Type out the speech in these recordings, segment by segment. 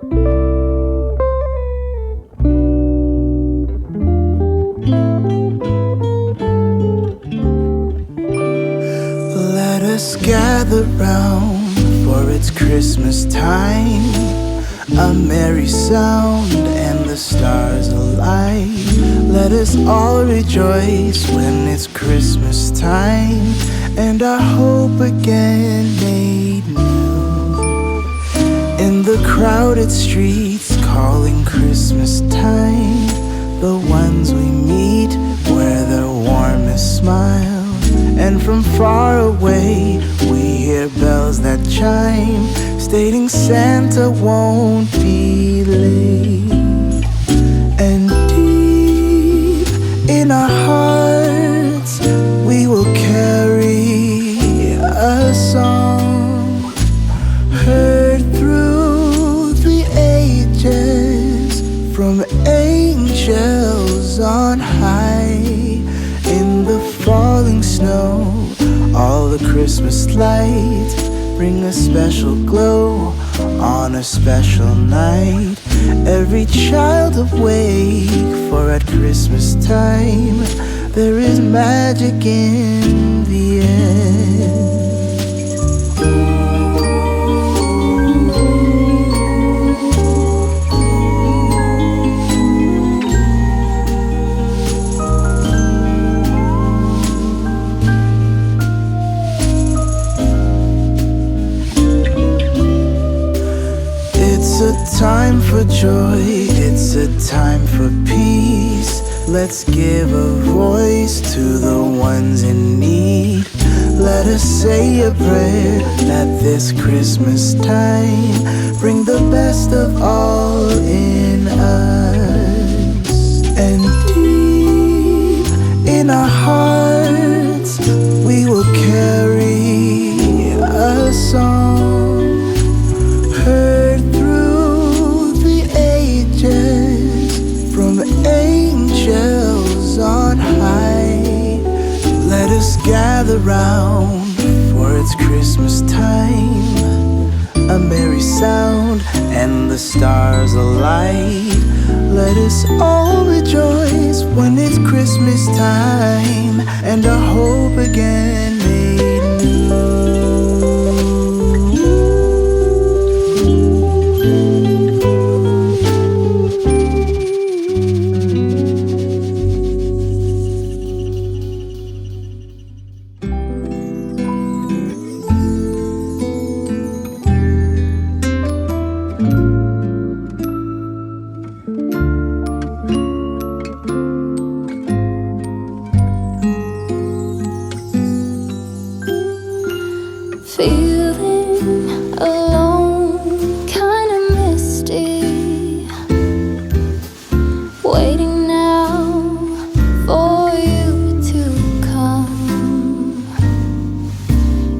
Let us gather round, for it's Christmas time. A merry sound and the stars alight. Let us all rejoice when it's Christmas time, and our hope again made new. In the crowded streets calling Christmas time, the ones we meet wear their warmest smile. And from far away we hear bells that chime, stating Santa won't be late. And deep in our hearts we will carry a song, heard through the ages from angels on high. In the falling snow, all the Christmas lights bring a special glow on a special night. Every child awake, for at Christmas time there is magic in the air. It's a time for joy, it's a time for peace. Let's give a voice to the ones in need. Let us say a prayer that this Christmas time bring the best of all in us. And deep in our hearts we will carry a song, heard through the ages from angels on high. Let us gather round, for it's Christmas time. A merry sound and the stars alight. Let us all rejoice when it's Christmas time, and our hope again made new. Feeling alone, kinda misty, waiting now for you to come.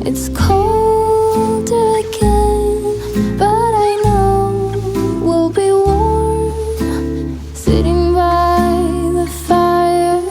It's cold again, but I know we'll be warm, sitting by the fire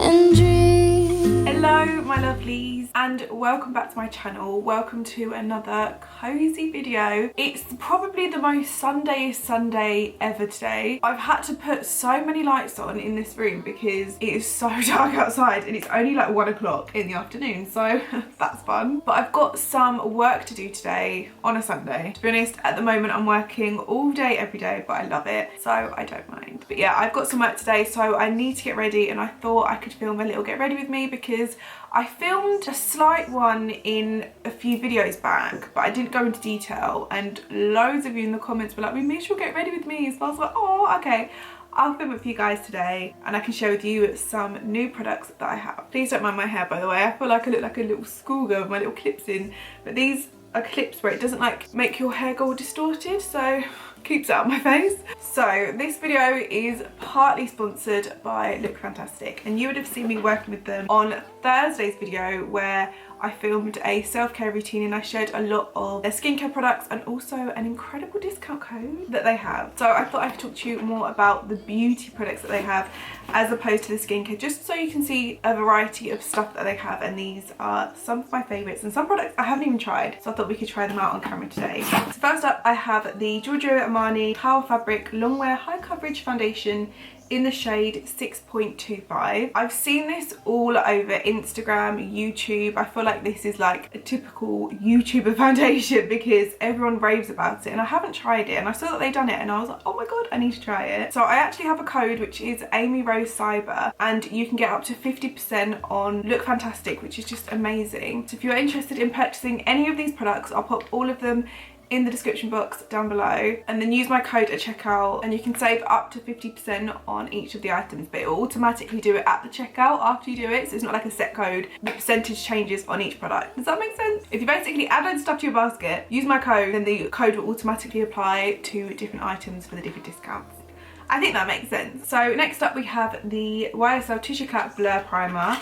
and dream. Hello my lovelies, and welcome back to my channel. Welcome to another cozy video. It's probably the most Sunday-ish Sunday ever today. I've had to put so many lights on in this room because it is so dark outside and it's only like 1 o'clock in the afternoon, so that's fun. But I've got some work to do today on a Sunday. To be honest, at the moment I'm working all day every day, but I love it, so I don't mind. But yeah, I've got some work today, so I need to get ready, and I thought I could film a little get ready with me because I filmed a slight one in a few videos back, but I didn't go into detail, and loads of you in the comments were like, we miss your get ready with me. So I was like, oh, okay. I'll film it for you guys today, and I can share with you some new products that I have. Please don't mind my hair, by the way. I feel like I look like a little schoolgirl with my little clips in, but these are clips where it doesn't like make your hair go all distorted, so keeps it out of my face. So this video is partly sponsored by Look Fantastic, and you would have seen me working with them on Thursday's video where I filmed a self-care routine and I showed a lot of their skincare products and also an incredible discount code that they have. So I thought I could talk to you more about the beauty products that they have as opposed to the skincare, just so you can see a variety of stuff that they have, and these are some of my favourites and some products I haven't even tried, so I thought we could try them out on camera today. So first up I have the Giorgio Armani Power Fabric Longwear High Coverage Foundation in the shade 6.25. I've seen this all over Instagram, YouTube. I feel like this is like a typical YouTuber foundation because everyone raves about it, and I haven't tried it, and I saw that they done it and I was like, oh my god, I need to try it. So I actually have a code which is Amy Rose Cyber, and you can get up to 50% on Look Fantastic, which is just amazing. So if you're interested in purchasing any of these products, I'll pop all of them in the description box down below, and then use my code at checkout and you can save up to 50% on each of the items, but it will automatically do it at the checkout after you do it, so it's not like a set code. The percentage changes on each product. Does that make sense? If you basically add loads of stuff to your basket, use my code, then the code will automatically apply to different items for the different discounts. I think that makes sense. So next up we have the YSL Tissue Cat Blur Primer.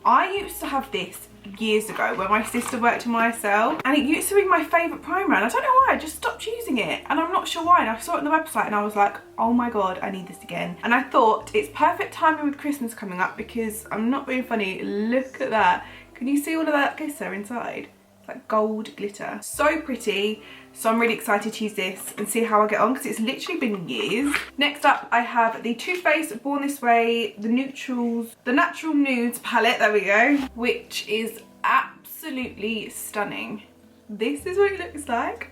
I used to have this years ago when my sister worked in YSL, and it used to be my favourite primer, and I don't know why, I just stopped using it, and I'm not sure why. And I saw it on the website and I was like, oh my god, I need this again. And I thought it's perfect timing with Christmas coming up, because I'm not being funny, look at that. Can you see all of that glitter inside? It's like gold glitter, so pretty. So I'm really excited to use this and see how I get on, because it's literally been years. Next up I have the Too Faced Born This Way the Natural Nudes palette, there we go, which is absolutely stunning. This is what it looks like.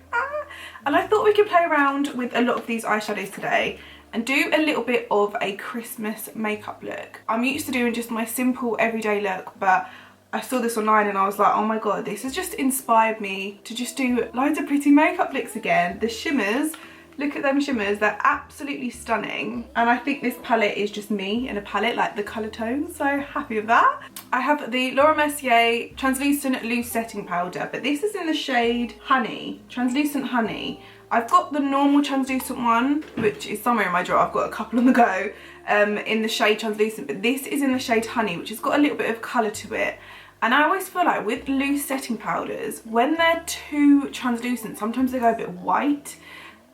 And I thought we could play around with a lot of these eyeshadows today and do a little bit of a Christmas makeup look. I'm used to doing just my simple everyday look, but I saw this online and I was like, oh my god, this has just inspired me to just do loads of pretty makeup looks again. The shimmers, look at them shimmers, they're absolutely stunning. And I think this palette is just me in a palette, like the colour tones, so happy with that. I have the Laura Mercier Translucent Loose Setting Powder, but this is in the shade Honey, Translucent Honey. I've got the normal translucent one, which is somewhere in my drawer, I've got a couple on the go, in the shade Translucent, but this is in the shade Honey, which has got a little bit of colour to it. And I always feel like with loose setting powders, when they're too translucent, sometimes they go a bit white,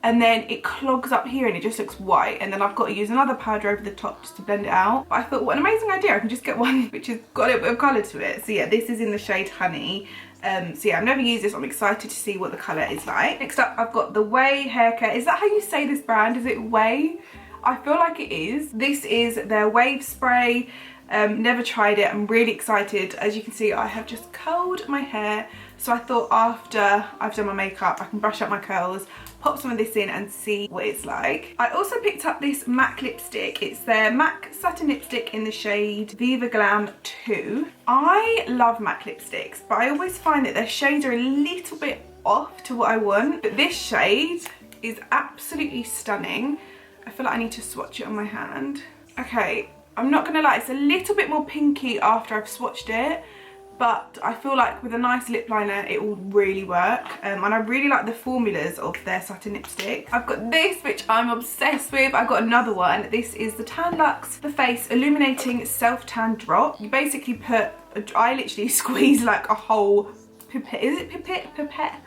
and then it clogs up here and it just looks white, and then I've got to use another powder over the top just to blend it out. But I thought, what an amazing idea, I can just get one which has got a little bit of colour to it. So yeah, this is in the shade Honey. So yeah, I've never used this, I'm excited to see what the colour is like. Next up I've got the Way Haircare. Is that how you say this brand? Is it Way? I feel like it is. This is their Wave Spray. Never tried it, I'm really excited. As you can see, I have just curled my hair, so I thought after I've done my makeup I can brush up my curls, pop some of this in and see what it's like. I also picked up this MAC lipstick. It's their MAC Satin Lipstick in the shade Viva Glam 2. I love MAC lipsticks, but I always find that their shades are a little bit off to what I want, but this shade is absolutely stunning. I feel like I need to swatch it on my hand. Okay, I'm not gonna lie, it's a little bit more pinky after I've swatched it, but I feel like with a nice lip liner it will really work. And I really like the formulas of their satin lipstick. I've got this, which I'm obsessed with. I've got another one. This is the Tan Luxe The Face Illuminating Self Tan Drop. You basically put, I literally squeeze like a whole pipette, is it pipette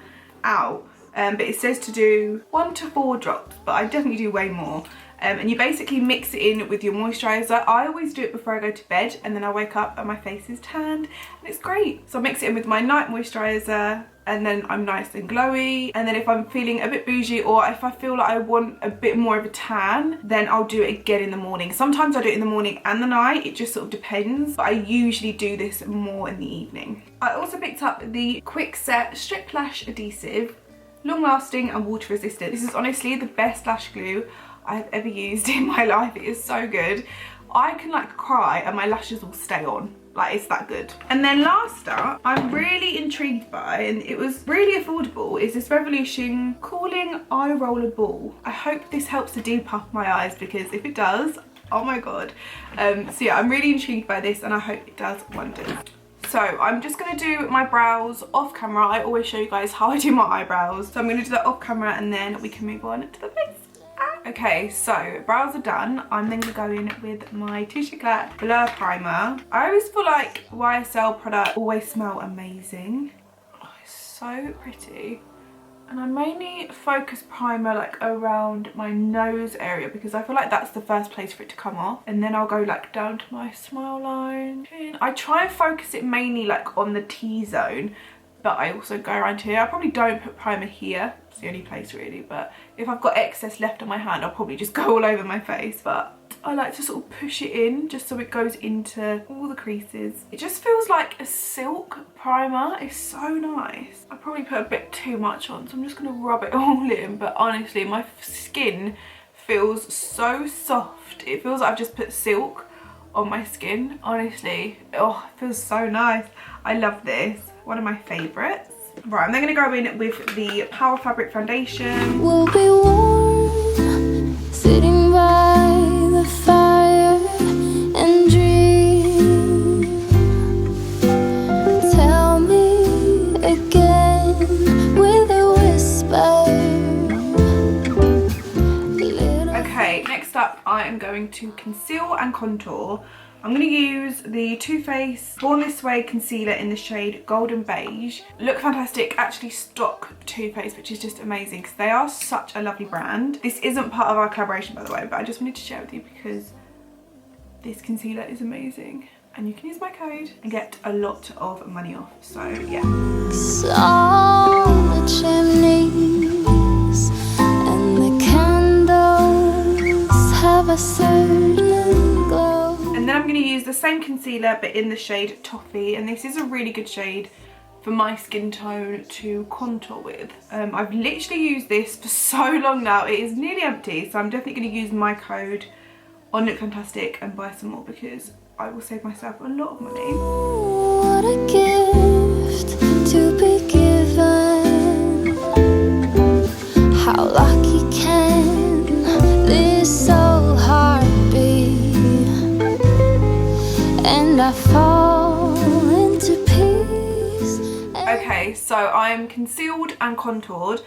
out. But it says to do 1 to 4 drops, but I definitely do way more. And you basically mix it in with your moisturiser. I always do it before I go to bed, and then I wake up and my face is tanned, and it's great. So I mix it in with my night moisturiser, and then I'm nice and glowy. And then if I'm feeling a bit bougie, or if I feel like I want a bit more of a tan, then I'll do it again in the morning. Sometimes I do it in the morning and the night, it just sort of depends, but I usually do this more in the evening. I also picked up the Kwik Set Strip Lash Adhesive, long lasting and water resistant. This is honestly the best lash glue I've ever used in my life. It is so good. I can like cry and my lashes will stay on. Like, it's that good. And then last up, I'm really intrigued by, and it was really affordable, is this Revolution Cooling Eye Roller Ball. I hope this helps to deep up my eyes, because if it does, oh my god. So yeah, I'm really intrigued by this and I hope it does wonders. So I'm just going to do my brows off camera. I always show you guys how I do my eyebrows. So I'm going to do that off camera and then we can move on to the face. Okay, so brows are done. I'm then going to go in with my Tissue Cat Blur Primer. I always feel like YSL products always smell amazing. Oh, it's so pretty. And I mainly focus primer like around my nose area, because I feel like that's the first place for it to come off. And then I'll go like down to my smile line. I try and focus it mainly like on the T-zone, but I also go around here. I probably don't put primer here, it's the only place really, but if I've got excess left on my hand I'll probably just go all over my face. But I like to sort of push it in just so it goes into all the creases. It just feels like a silk primer. It's so nice. I probably put a bit too much on, so I'm just going to rub it all in, but honestly my skin feels so soft. It feels like I've just put silk on my skin. Honestly, oh, it feels so nice. I love this. One of my favourites. Right, I'm then going to go in with the Power Fabric foundation. We'll be warm, sitting by the fire and dream. Tell me again with a whisper. Okay, next up I am going to conceal and contour. I'm going to use the Too Faced Born This Way concealer in the shade Golden Beige. Look Fantastic actually stock Too Faced, which is just amazing because they are such a lovely brand. This isn't part of our collaboration, by the way, but I just wanted to share with you because this concealer is amazing and you can use my code and get a lot of money off. So yeah. On the chimneys and the candles have a certain glow. And then I'm going to use the same concealer but in the shade Toffee, and this is a really good shade for my skin tone to contour with. I've literally used this for so long now, it is nearly empty, so I'm definitely going to use my code on Look Fantastic and buy some more because I will save myself a lot of money. What a gift to be given. How lucky can this soul heart be? And I fall into peace. Okay, so I am concealed and contoured.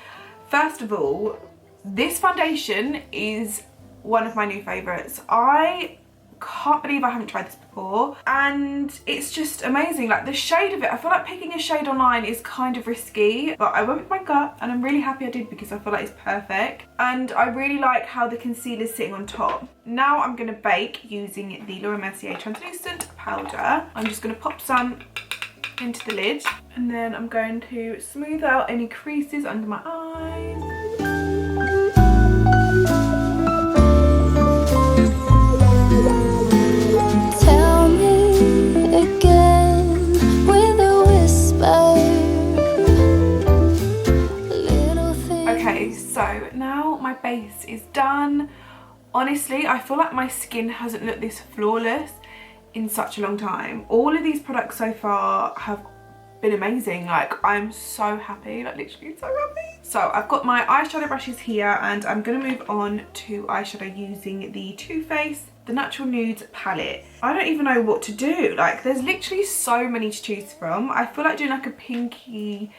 First of all, this foundation is one of my new favourites. I can't believe I haven't tried this before, and it's just amazing. Like the shade of it, I feel like picking a shade online is kind of risky, but I went with my gut and I'm really happy I did because I feel like it's perfect, and I really like how the concealer is sitting on top. Now I'm going to bake using the Mercier translucent powder. I'm just going to pop some into the lid and then I'm going to smooth out any creases under my eyes. So now my base is done. Honestly, I feel like my skin hasn't looked this flawless in such a long time. All of these products so far have been amazing. Like I'm so happy, like literally so happy. So I've got my eyeshadow brushes here and I'm gonna move on to eyeshadow using the Too Faced the Natural Nudes palette. I don't even know what to do. Like there's literally so many to choose from. I feel like doing like a pinky,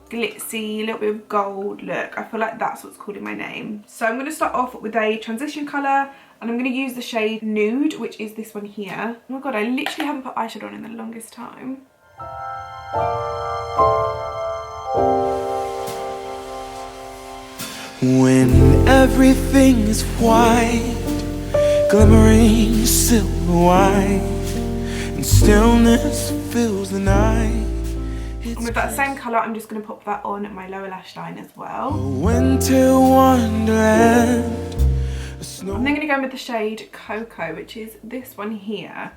glitzy, a little bit of gold look. I feel like that's what's calling my name. So I'm going to start off with a transition colour and I'm going to use the shade Nude, which is this one here. Oh my god, I literally haven't put eyeshadow on in the longest time. When everything is white, glimmering silver white, and stillness fills the night. And with that same colour, I'm just going to pop that on my lower lash line as well. Winter wonderland. I'm then going to go in with the shade Cocoa, which is this one here,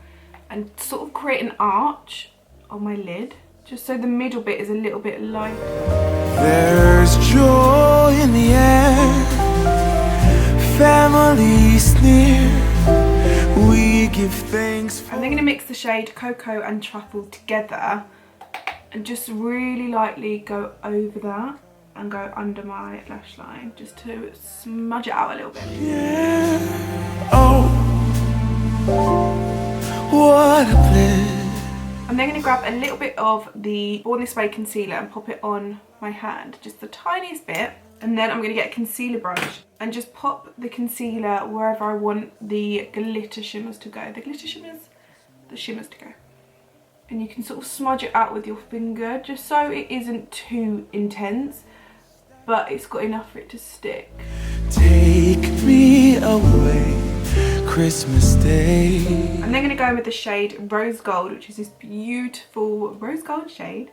and sort of create an arch on my lid, just so the middle bit is a little bit lighter. There's joy in the air, families near, we give thanks for. I'm then going to mix the shade Cocoa and Truffle together and just really lightly go over that and go under my lash line just to smudge it out a little bit. Yeah. Oh, what a bliss. I'm then going to grab a little bit of the Born This Way concealer and pop it on my hand, just the tiniest bit, and then I'm going to get a concealer brush and just pop the concealer wherever I want the glitter shimmers to go. The shimmers to go. And you can sort of smudge it out with your finger just so it isn't too intense, but it's got enough for it to stick. Take me away, Christmas Day. I'm then going to go in with the shade Rose Gold, which is this beautiful rose gold shade.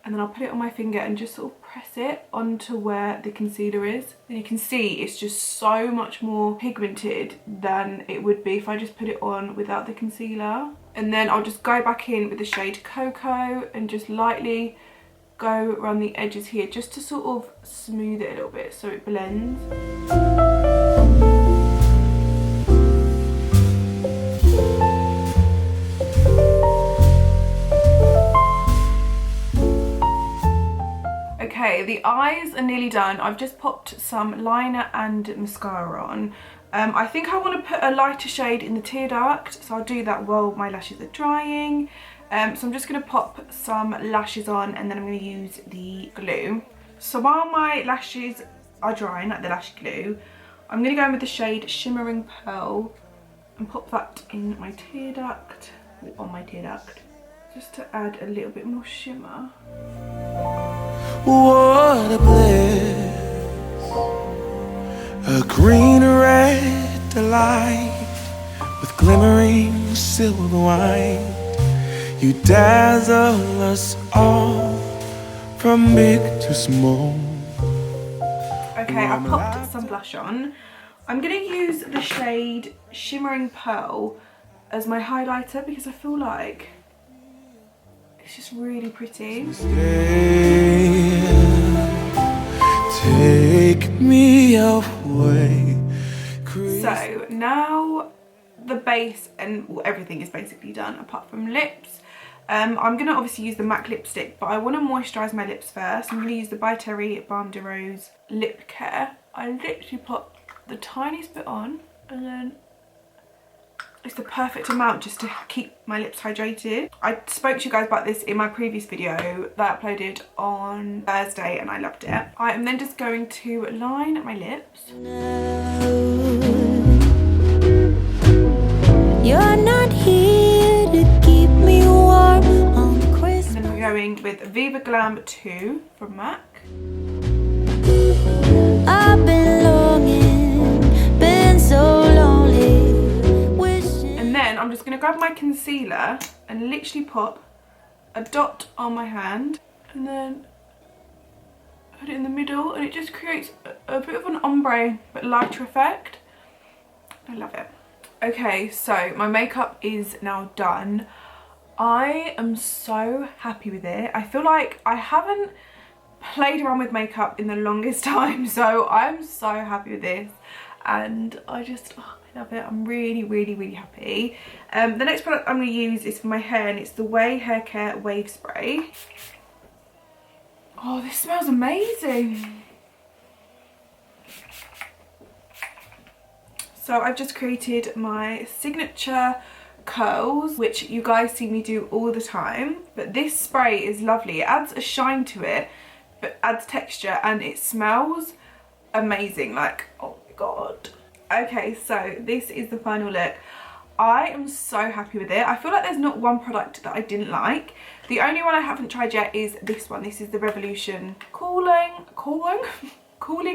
and then I'll put it on my finger and just sort of press it onto where the concealer is. And you can see it's just so much more pigmented than it would be if I just put it on without the concealer. And then I'll just go back in with the shade Cocoa and just lightly go around the edges here just to sort of smooth it a little bit so it blends. Okay, the eyes are nearly done. I've just popped some liner and mascara on. I think I want to put a lighter shade in the tear duct, so I'll do that while my lashes are drying. So I'm just going to pop some lashes on and then I'm going to use the glue. So while my lashes are drying, like the lash glue, I'm going to go in with the shade Shimmering Pearl and pop that in my tear duct, or on my tear duct, just to add a little bit more shimmer. What a bliss, a green red delight with glimmering silver wine. You dazzle us all from big to small. Okay, I've popped some blush on. I'm going to use the shade Shimmering Pearl as my highlighter because I feel like it's just really pretty. Take me away. So now the base and everything is basically done apart from lips. I'm going to obviously use the MAC lipstick, but I want to moisturise my lips first. I'm going to use the By Terry Balm de Rose Lip Care. I literally put the tiniest bit on and then it's the perfect amount just to keep my lips hydrated. I spoke to you guys about this in my previous video that I uploaded on Thursday and I loved it. I am then just going to line my lips. You're not here to keep me warm on Christmas. And then we're going with Viva Glam 2 from MAC. I've been longing, been so lonely, wishing. And then I'm just going to grab my concealer and literally pop a dot on my hand and then put it in the middle, and it just creates a bit of an ombre but lighter effect. I love it. Okay, so my makeup is now done. I am so happy with it. I feel like I haven't played around with makeup in the longest time, so I'm so happy with this and I love it. I'm really happy. The next product I'm going to use is for my hair and it's the Haircare Wave Spray. Oh, this smells amazing. So I've just created my signature curls, which you guys see me do all the time, but this spray is lovely. It adds a shine to it but adds texture and it smells amazing, like, oh my god. Okay, so this is the final look. I am so happy with it. I feel like there's not one product that I didn't like. The only one I haven't tried yet is this one. This is the Revolution Cooling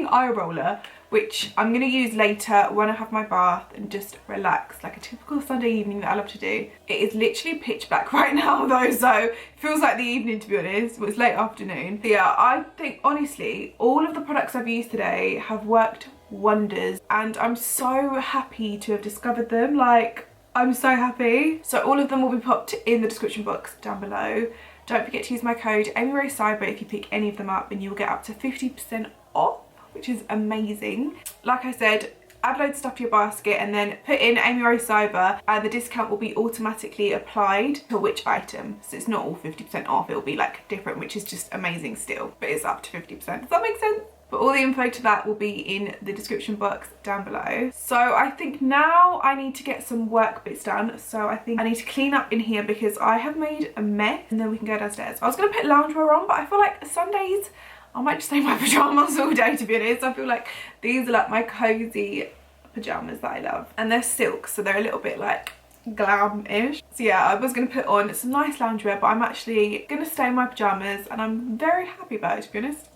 Eye Roller, which I'm going to use later when I have my bath and just relax like a typical Sunday evening that I love to do. It is literally pitch black right now though, so it feels like the evening to be honest. Well, it's late afternoon. But yeah, I think honestly all of the products I've used today have worked wonders and I'm so happy to have discovered them. Like, I'm so happy. So all of them will be popped in the description box down below. Don't forget to use my code AmyRoseCyber if you pick any of them up and you'll get up to 50% off, which is amazing. Like I said, add loads of stuff to your basket and then put in AmyRoseCyber and the discount will be automatically applied to which item. So it's not all 50% off, it'll be like different, which is just amazing still, but it's up to 50%. Does that make sense? But all the info to that will be in the description box down below. So I think now I need to get some work bits done. So I think I need to clean up in here because I have made a mess and then we can go downstairs. I was gonna put loungewear on, but I feel like Sundays, I might just stay in my pyjamas all day to be honest. I feel like these are like my cozy pyjamas that I love. And they're silk, so they're a little bit like glam-ish. So yeah, I was going to put on some nice loungewear, but I'm actually going to stay in my pyjamas and I'm very happy about it to be honest.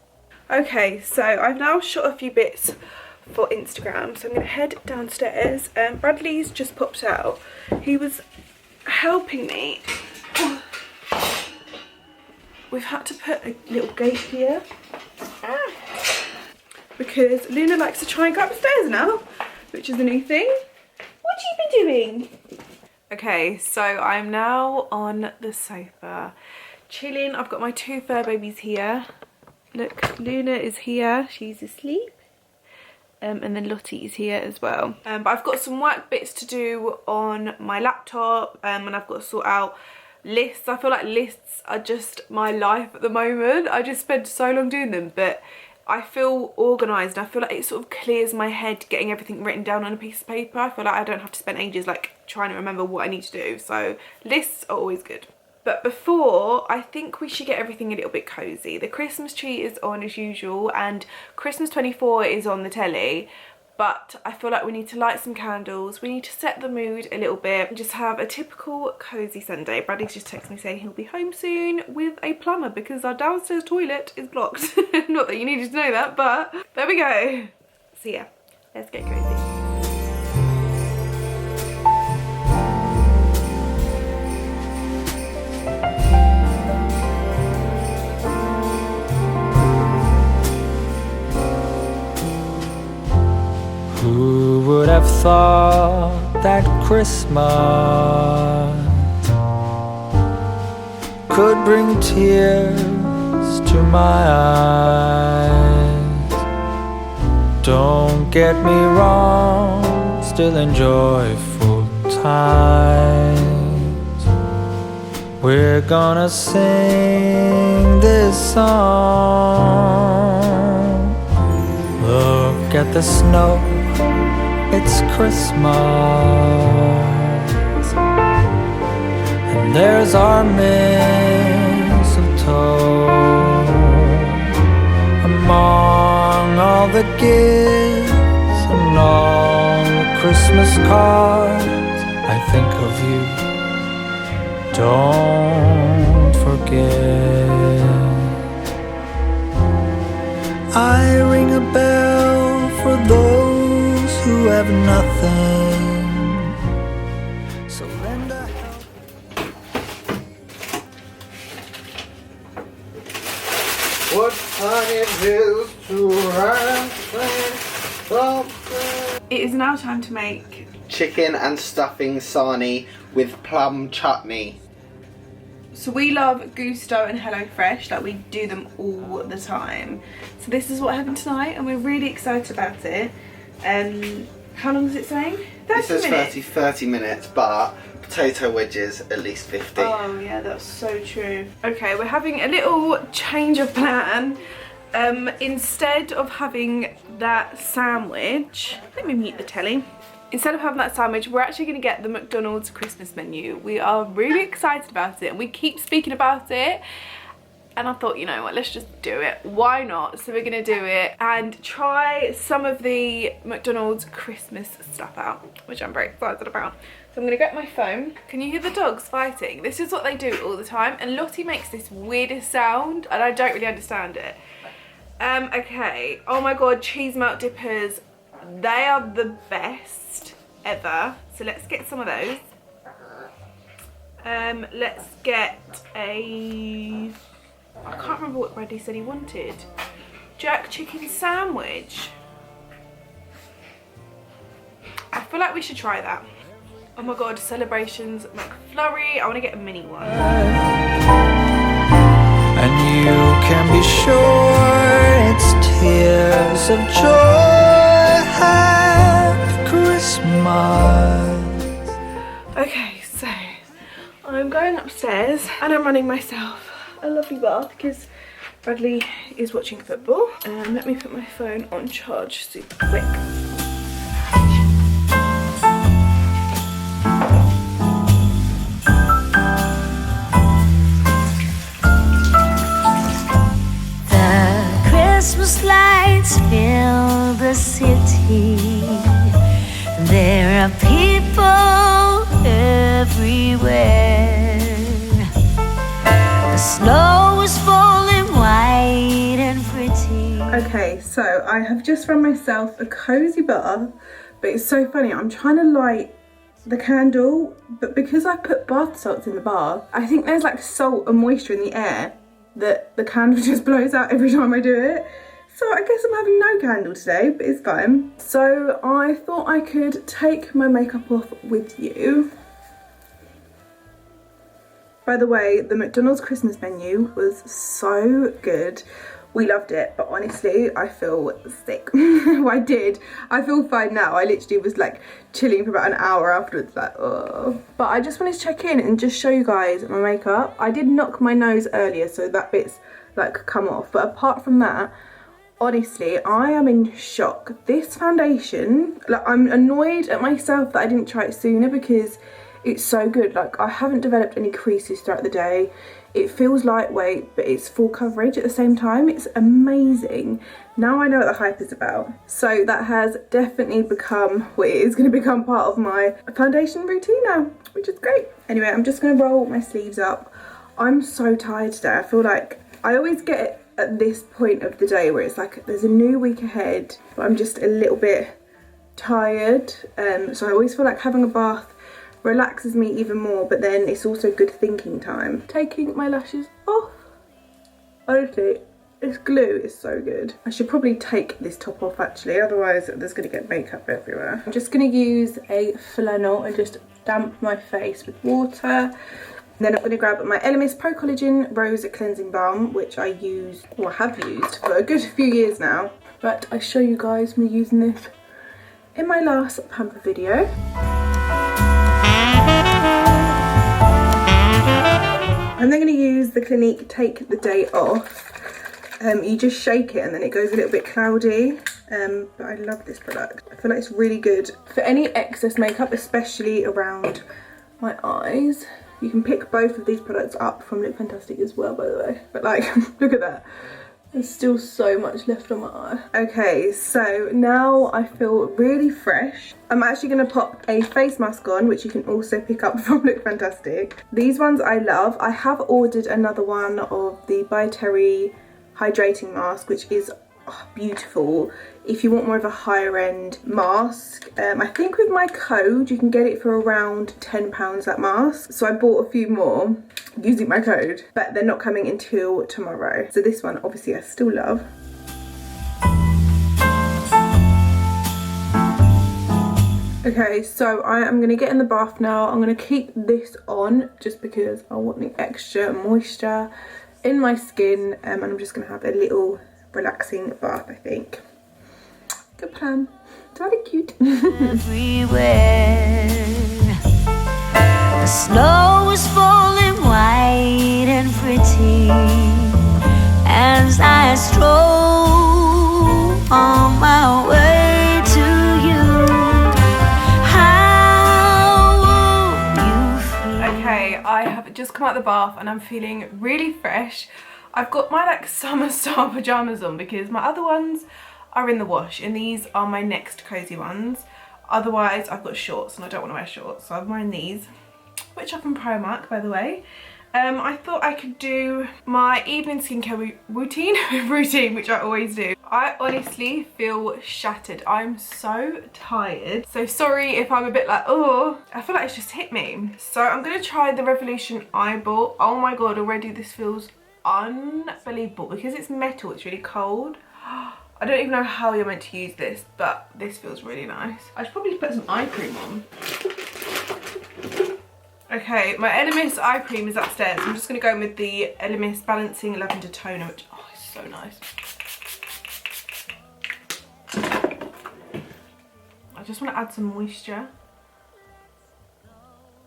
Okay, so I've now shot a few bits for Instagram, so I'm going to head downstairs. Bradley's just popped out. He was helping me we've had to put a little gate here because Luna likes to try and go upstairs now, which is a new thing. What have you been doing? Okay, so I'm now on the sofa, chilling. I've got my two fur babies here. Look, Luna is here, she's asleep. And then Lottie is here as well. But I've got some work bits to do on my laptop, and I've got to sort out lists. I feel like lists are just my life at the moment. I just spend so long doing them, but I feel organised. I feel like it sort of clears my head getting everything written down on a piece of paper. I feel like I don't have to spend ages like trying to remember what I need to do. So lists are always good. But before, I think we should get everything a little bit cosy. The Christmas tree is on as usual and Christmas 24 is on the telly. But I feel like we need to light some candles. We need to set the mood a little bit and just have a typical cozy Sunday. Bradley's just texted me saying he'll be home soon with a plumber because our downstairs toilet is blocked. Not that you needed to know that, but there we go. So yeah, let's get cozy. Who would have thought that Christmas could bring tears to my eyes? Don't get me wrong, still enjoy full times. We're gonna sing this song. Look at the snow, it's Christmas, and there's our mistletoe. Among all the gifts and all the Christmas cards, I think of you, don't forget. I ring a bell for those who have nothing, so lend a help. What fun it is to run something. It is now time to make Chicken and stuffing sarnie with plum chutney. So we love Gusto and HelloFresh, like we do them all the time. So this is what happened tonight and we're really excited about it. How long is it saying? 30 It says minutes. 30 minutes, but potato wedges at least 50. Oh yeah, that's so true. Okay, we're having a little change of plan. Instead of having that sandwich, let me mute the telly. Instead of having that sandwich, we're actually going to get the McDonald's Christmas menu. We are really excited about it and we keep speaking about it. And I thought, you know what, let's just do it. Why not? So we're going to do it and try some of the McDonald's Christmas stuff out, which I'm very excited about. So I'm going to get my phone. Can you hear the dogs fighting? This is what they do all the time. And Lottie makes this weirdest sound and I don't really understand it. Okay. Oh my God, cheese melt dippers. They are the best ever. So let's get some of those. Let's get a... I can't remember what Bradley said he wanted. Jerk chicken sandwich. I feel like we should try that. Oh my God, Celebrations McFlurry. I want to get a mini one. And you can be sure it's tears of joy. Happy Christmas. Okay, so I'm going upstairs and I'm running myself a lovely bath because Bradley is watching football. Let me put my phone on charge super quick. Christmas lights fill the city. There are people everywhere. The snow is falling white and pretty. Okay, so I have just run myself a cozy bath, but it's so funny. I'm trying to light the candle, but because I put bath salts in the bath, I think there's like salt and moisture in the air. that the candle just blows out every time I do it. So I guess I'm having no candle today, but it's fine. So I thought I could take my makeup off with you. By the way, the McDonald's Christmas menu was so good. We loved it, but honestly, I feel sick. Well, I did. I feel fine now. I literally was like chilling for about an hour afterwards, like, oh. But I just wanted to check in and just show you guys my makeup. I did knock my nose earlier, so that bit's like come off. But apart from that, honestly, I am in shock. This foundation, like, I'm annoyed at myself that I didn't try it sooner because it's so good. Like, I haven't developed any creases throughout the day. It feels lightweight, but it's full coverage at the same time. It's amazing. Now I know what the hype is about. So that has definitely become, well, it is going to become part of my foundation routine now, which is great. Anyway, I'm just going to roll my sleeves up. I'm so tired today. I feel like I always get it at this point of the day where it's like there's a new week ahead, but I'm just a little bit tired. So I always feel like having a bath relaxes me even more, but then it's also good thinking time. Taking my lashes off. Honestly, this glue is so good. I should probably take this top off actually, otherwise there's gonna get makeup everywhere. I'm just gonna use a flannel and just damp my face with water. Then I'm going to grab my LMS Pro Collagen Rose Cleansing Balm, which I use, or have used for a good few years now. But I show you guys me using this in my last pamper video. I'm then going to use the Clinique Take the Day Off. You just shake it and then it goes a little bit cloudy. But I love this product. I feel like it's really good for any excess makeup, especially around my eyes. You can pick both of these products up from Look Fantastic as well, by the way. But like, look at that. There's still so much left on my eye. Okay, so now I feel really fresh. I'm actually gonna pop a face mask on, which you can also pick up from Look Fantastic. These ones I love. I have ordered another one of the By Terry Hydrating Mask, which is beautiful. If you want more of a higher end mask, I think with my code you can get it for around £10 that mask. So I bought a few more using my code, but they're not coming until tomorrow. So this one obviously I still love. Okay, so I am going to get in the bath now. I'm going to keep this on just because I want the extra moisture in my skin, and I'm just going to have a little relaxing bath, I think. Good plan. It's very cute. Everywhere the snow is falling white and pretty as I stroll on my way to you. How will you feel? Okay, I have just come out of the bath and I'm feeling really fresh. I've got my like summer style pyjamas on because my other ones are in the wash, and these are my next cozy ones. Otherwise I've got shorts and I don't want to wear shorts, so I'm wearing these, which are from Primark, by the way. I thought I could do my evening skincare routine, which I always do. I honestly feel shattered. I'm so tired. So sorry if I'm a bit like, oh, I feel like it's just hit me. So I'm gonna try the Revolution Eyeball. Oh my God, already this feels unbelievable because it's metal. It's really cold. I don't even know how you're meant to use this, but this feels really nice. I should probably put some eye cream on. Okay, my LMS eye cream is upstairs. I'm just going to go in with the LMS Balancing Lavender Toner, which, oh, it's so nice. I just want to add some moisture.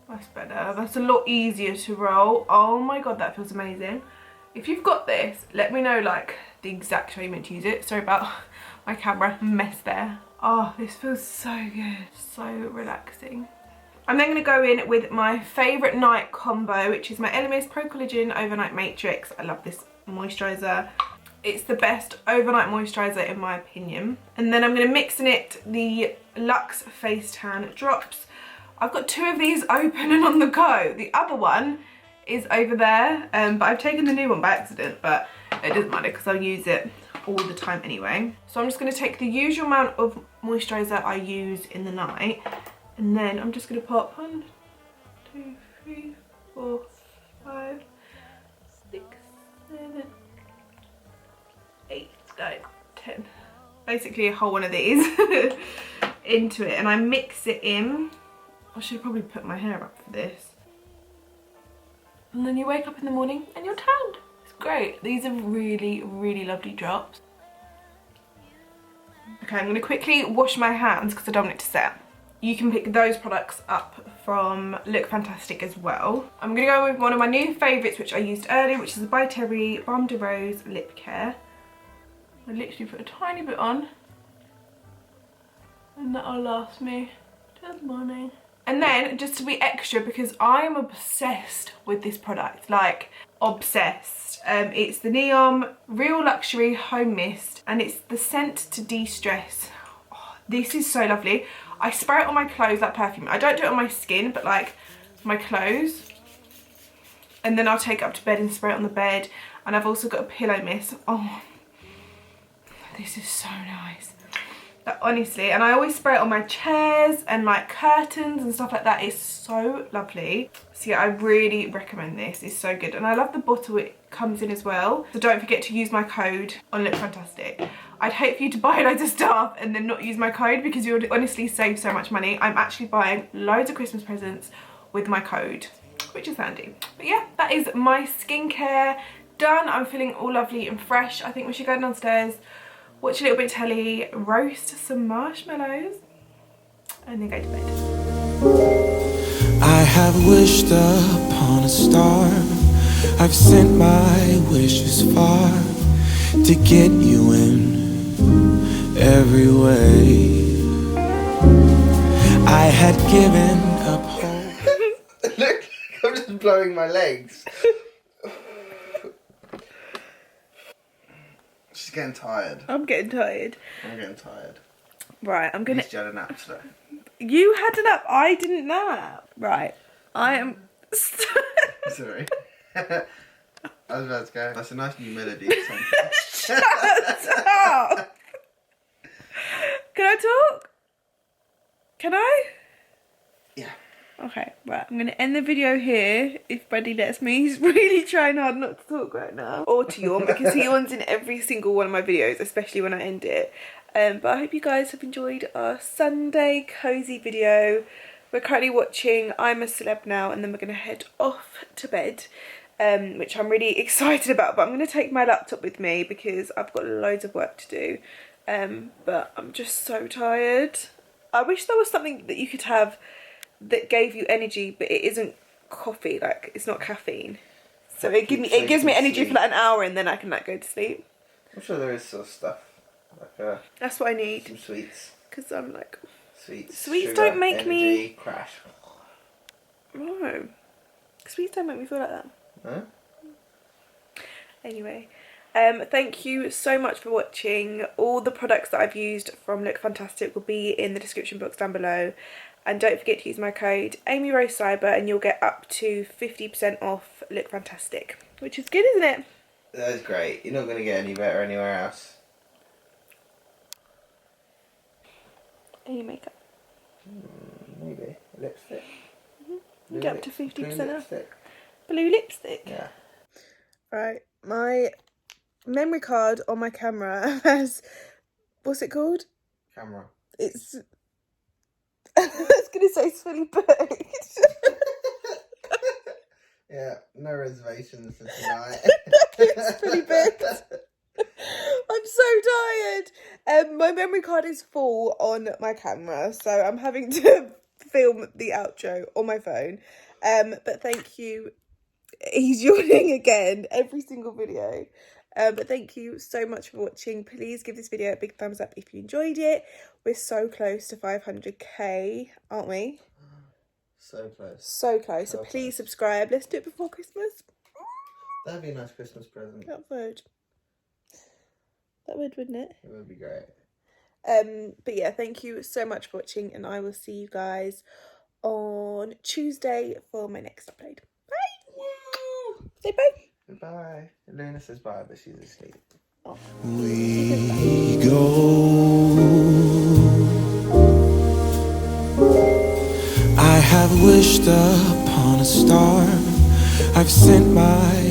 That's better. That's a lot easier to roll. Oh my God, that feels amazing. If you've got this, let me know like the exact way you meant to use it. Sorry about my camera mess there. Oh, this feels so good. So relaxing. I'm then going to go in with my favourite night combo, which is my LMS Pro Collagen Overnight Matrix. I love this moisturiser. It's the best overnight moisturiser in my opinion. And then I'm going to mix in it the Luxe Face Tan Drops. I've got two of these open and on the go. The other one is over there, but I've taken the new one by accident, but it doesn't matter because I'll use it all the time anyway. So I'm just going to take the usual amount of moisturiser I use in the night, and then I'm just going to pop 1, 2, 3, 4, 5, 6, 7, no, 10. Basically a whole one of these into it, and I mix it in. I should probably put my hair up for this. And then you wake up in the morning and you're tanned. It's great. These are really, really lovely drops. Okay, I'm going to quickly wash my hands because I don't want it to set. You can pick those products up from Look Fantastic as well. I'm going to go with one of my new favourites, which I used earlier, which is the By Terry Balm de Rose Lip Care. I literally put a tiny bit on, and that'll last me till the morning. And then, just to be extra, because I am obsessed with this product, like obsessed. It's the Neom Real Luxury Home Mist, and it's the scent to de-stress. Oh, this is so lovely. I spray it on my clothes like perfume. I don't do it on my skin, but like my clothes. And then I'll take it up to bed and spray it on the bed. And I've also got a pillow mist. Oh, this is so nice. Like, honestly, and I always spray it on my chairs and like curtains and stuff like that. It's so lovely. So yeah, I really recommend this. It's so good. And I love the bottle it comes in as well. So don't forget to use my code on Look Fantastic. I'd hate for you to buy loads of stuff and then not use my code, because you would honestly save so much money. I'm actually buying loads of Christmas presents with my code, which is handy. But yeah, that is my skincare done. I'm feeling all lovely and fresh. I think we should go downstairs, watch a little bit of telly, roast some marshmallows, and then go to bed. I have wished upon a star. I've sent my wishes far to get you in every way. I had given up hope. Look, I'm just blowing my legs. She's getting tired. I'm getting tired. I'm getting tired. Right, I'm gonna... At least you had a nap today. You had a nap, I didn't nap. Right, I am... Sorry. I was about to go. That's a nice new melody. Shut up! Can I talk? Can I? Yeah. Okay, right, I'm going to end the video here if Buddy lets me. He's really trying hard not to talk right now. Or to yawn, because he yawns in every single one of my videos, especially when I end it. But I hope you guys have enjoyed our Sunday cozy video. We're currently watching I'm a Celeb Now, and then we're going to head off to bed, which I'm really excited about. But I'm going to take my laptop with me because I've got loads of work to do. But I'm just so tired. I wish there was something that you could have that gave you energy, but it isn't coffee, like it's not caffeine. So it gives me energy for like an hour, and then I can like go to sleep. I'm sure there is sort of stuff like that's what I need. some sweets. Because I'm like, Sweets Sweets sugar, don't make energy, me... crash. no, sweets don't make me feel like that. Huh? Anyway, thank you so much for watching. All the products that I've used from Look Fantastic will be in the description box down below. And don't forget to use my code AmyRoseCyber and you'll get up to 50% off Look Fantastic. Which is good, isn't it? That is great. You're not going to get any better anywhere else. Any makeup. Maybe. Lipstick. You get up to 50% off. Lipstick. Blue lipstick. Yeah. Right, my memory card on my camera has, what's it called? Camera. It's, I was going to say it's fully booked. Yeah, no reservations for tonight. It's fully booked. I'm so tired. My memory card is full on my camera, so I'm having to film the outro on my phone. But thank you. He's yawning again every single video. But thank you so much for watching. Please give this video a big thumbs up if you enjoyed it. We're so close to 500k, aren't we? So close. So close. So please subscribe. Let's do it before Christmas. That'd be a nice Christmas present. That would. That would, wouldn't it? It would be great. But yeah, thank you so much for watching, and I will see you guys on Tuesday for my next upload. Bye! Say bye! Goodbye. Luna says bye, but she's asleep. Oh. We go. I have wished upon a star. I've sent my